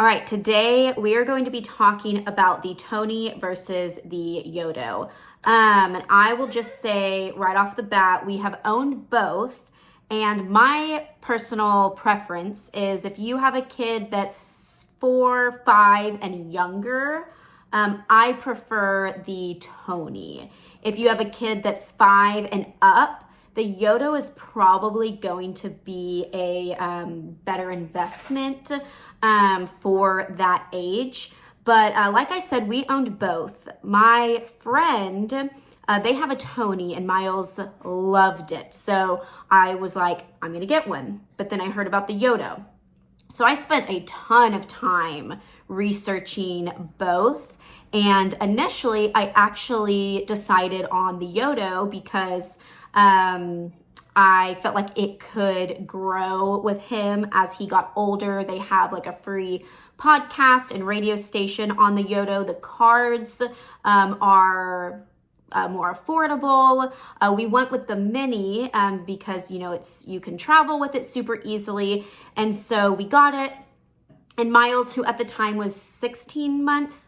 All right, today we are going to be talking about the Tonie versus the Yodo. And I will just say right off the bat, we have owned both. And my personal preference is if you have a kid that's 4, 5, and younger, I prefer the Tonie. If you have a kid that's 5 and up, the Yodo is probably going to be a better investment for that age. But like I said, we owned both. My friend, they have a Tonie and Miles loved it. So I was like, I'm going to get one. But then I heard about the Yodo. So I spent a ton of time researching both. And initially, I actually decided on the Yodo because I felt like it could grow with him as he got older. They have like a free podcast and radio station on the Yodo. The cards are more affordable. We went with the mini because, you can travel with it super easily. And so we got it. And Miles, who at the time was 16 months,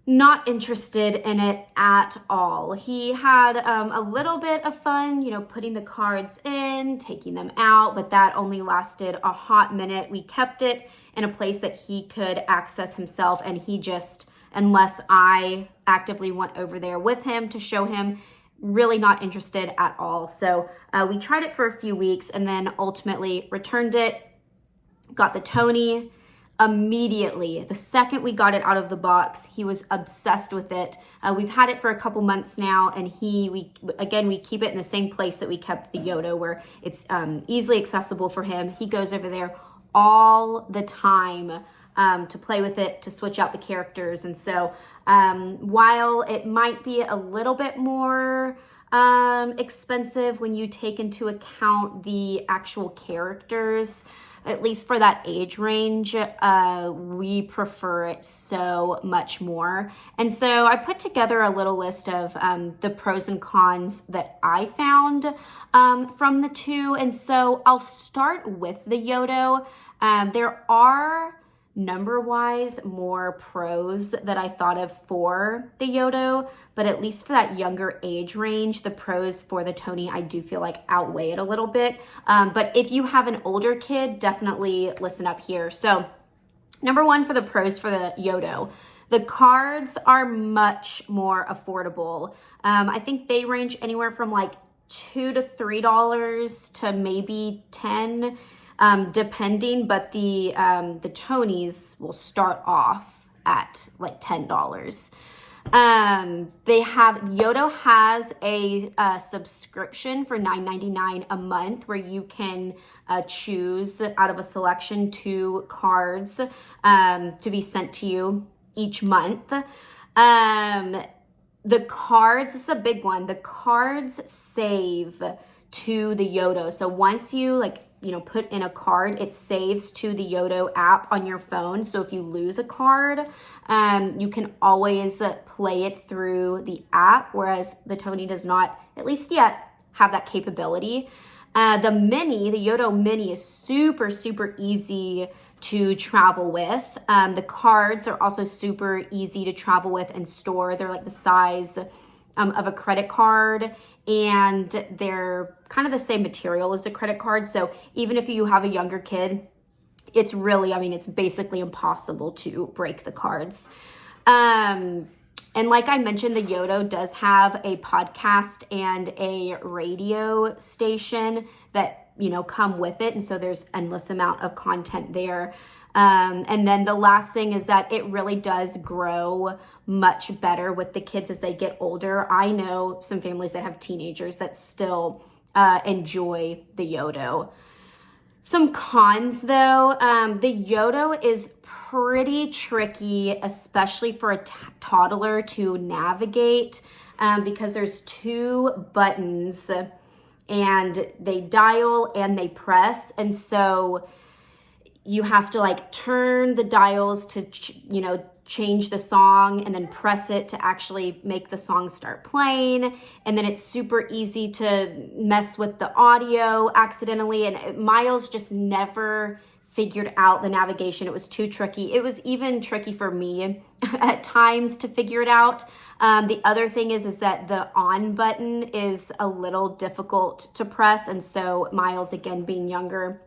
not interested in it at all. He had a little bit of fun, putting the cards in, taking them out, but that only lasted a hot minute. We kept it in a place that he could access himself, and he just, unless I actively went over there with him to show him, really not interested at all. So we tried it for a few weeks and then ultimately returned it, got the Tonie. Immediately, the second we got it out of the box, he was obsessed with it. We've had it for a couple months now, and we keep it in the same place that we kept the Yodo, where it's easily accessible for him. He goes over there all the time to play with it, to switch out the characters. And so while it might be a little bit more expensive when you take into account the actual characters, at least for that age range, we prefer it so much more. And so I put together a little list of the pros and cons that I found from the two. And so I'll start with the Yodo. There are number-wise more pros that I thought of for the Yodo, but at least for that younger age range, the pros for the Tonie I do feel like outweigh it a little bit. But if you have an older kid, definitely listen up here. So number one for the pros for the Yodo, the cards are much more affordable. I think they range anywhere from like $2 to $3 to maybe $10. Depending, but the Tonies will start off at like $10. Yodo has a subscription for $9.99 a month where you can choose out of a selection 2 cards to be sent to you each month. The cards, this is a big one. The cards save to the Yodo. So once you put in a card, it saves to the Yodo app on your phone. So if you lose a card, you can always play it through the app, whereas the Tonie does not, at least yet, have that capability. The Yodo Mini is super, super easy to travel with. The cards are also super easy to travel with and store. They're like the size of a credit card, and they're kind of the same material as a credit card. So even if you have a younger kid, it's basically impossible to break the cards. And like I mentioned, the Yodo does have a podcast and a radio station that, come with it. And so there's endless amount of content there. And then the last thing is that it really does grow much better with the kids as they get older. I know some families that have teenagers that still enjoy the Yodo. Some cons though, the Yodo is pretty tricky, especially for a toddler to navigate because there's 2 buttons and they dial and they press. And so you have to turn the dials to, change the song and then press it to actually make the song start playing. And then it's super easy to mess with the audio accidentally. And Miles just never figured out the navigation. It was too tricky. It was even tricky for me at times to figure it out. The other thing is that the on button is a little difficult to press. And so Miles, again, being younger,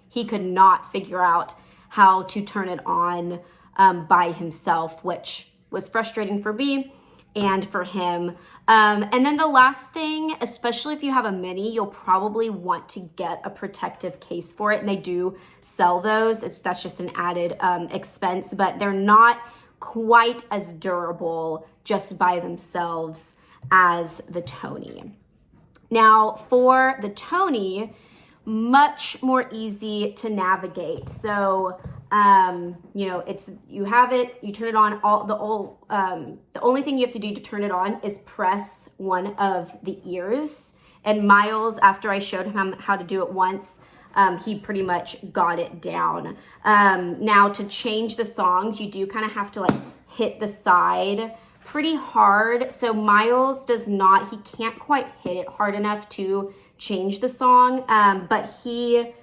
he could not figure out how to turn it on by himself, which was frustrating for me and for him. And then the last thing, especially if you have a mini, you'll probably want to get a protective case for it. And they do sell those. That's just an added expense, but they're not quite as durable just by themselves as the Tonie. Now for the Tonie, much more easy to navigate. So, you know, you have it, you turn it on, the only thing you have to do to turn it on is press one of the ears. And Miles, after I showed him how to do it once, he pretty much got it down. Now to change the songs, you do kind of have to like hit the side pretty hard. So Miles he can't quite hit it hard enough to change the song, but he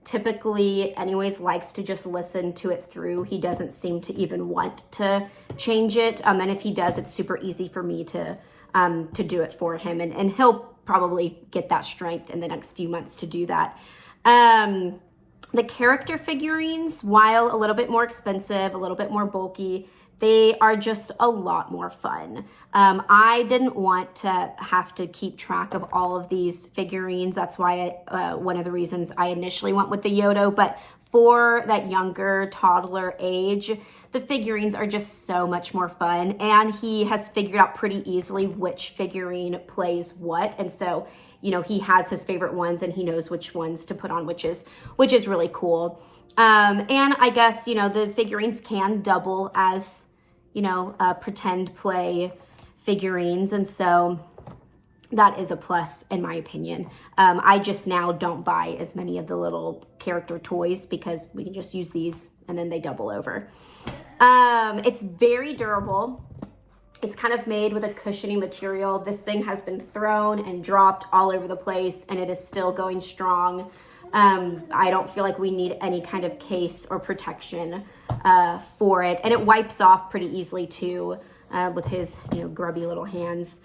typically anyways likes to just listen to it through. He doesn't seem to even want to change it, and if he does, it's super easy for me to do it for him, and he'll probably get that strength in the next few months to do that. The character figurines, while a little bit more expensive, a little bit more bulky, they are just a lot more fun. I didn't want to have to keep track of all of these figurines. That's why one of the reasons I initially went with the Yodo. But for that younger toddler age, the figurines are just so much more fun. And he has figured out pretty easily which figurine plays what. And so, you know, he has his favorite ones and he knows which ones to put on, which is really cool. And I guess, you know, the figurines can double as, you know, pretend play figurines. And so that is a plus in my opinion. I just now don't buy as many of the little character toys because we can just use these and then they double over. It's very durable. It's kind of made with a cushiony material. This thing has been thrown and dropped all over the place and it is still going strong. I don't feel like we need any kind of case or protection for it. And it wipes off pretty easily too with his, you know, grubby little hands.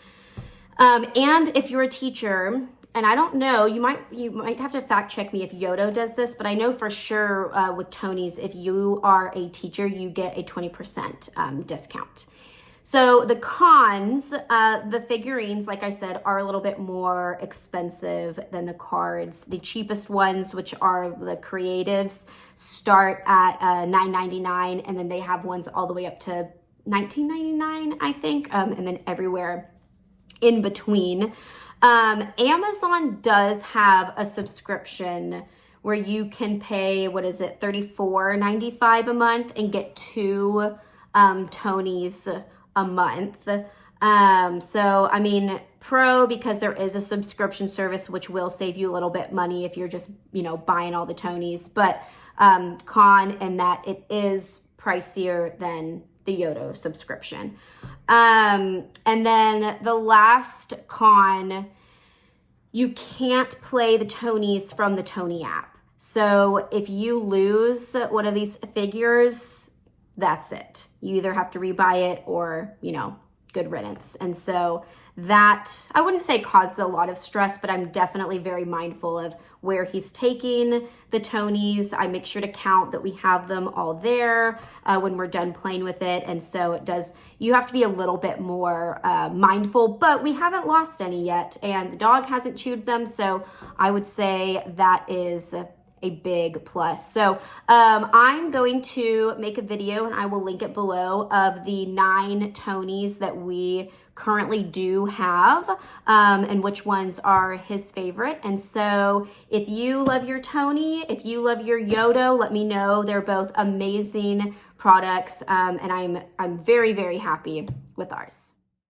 And if you're a teacher, and I don't know, you might have to fact check me if Yodo does this, but I know for sure with Tonies, if you are a teacher, you get a 20% discount. So the cons, the figurines, like I said, are a little bit more expensive than the cards. The cheapest ones, which are the creatives, start at $9.99, and then they have ones all the way up to $19.99, I think, and then everywhere in between. Amazon does have a subscription where you can pay, what is it, $34.95 a month and get 2 Tonies a month. So I mean, pro, because there is a subscription service which will save you a little bit money if you're just, you know, buying all the Tonies, but con in that it is pricier than the Yodo subscription. And then the last con, you can't play the Tonies from the Tonie app. So if you lose one of these figures, that's it. You either have to rebuy it or, you know, good riddance. And so that, I wouldn't say causes a lot of stress, but I'm definitely very mindful of where he's taking the Tonies. I make sure to count that we have them all there when we're done playing with it. And so it does, you have to be a little bit more mindful, but we haven't lost any yet. And the dog hasn't chewed them. So I would say that is a big plus. So I'm going to make a video and I will link it below of the 9 Tonies that we currently do have and which ones are his favorite. And so if you love your Tonie, if you love your Yodo, let me know. They're both amazing products and I'm very, very happy with ours.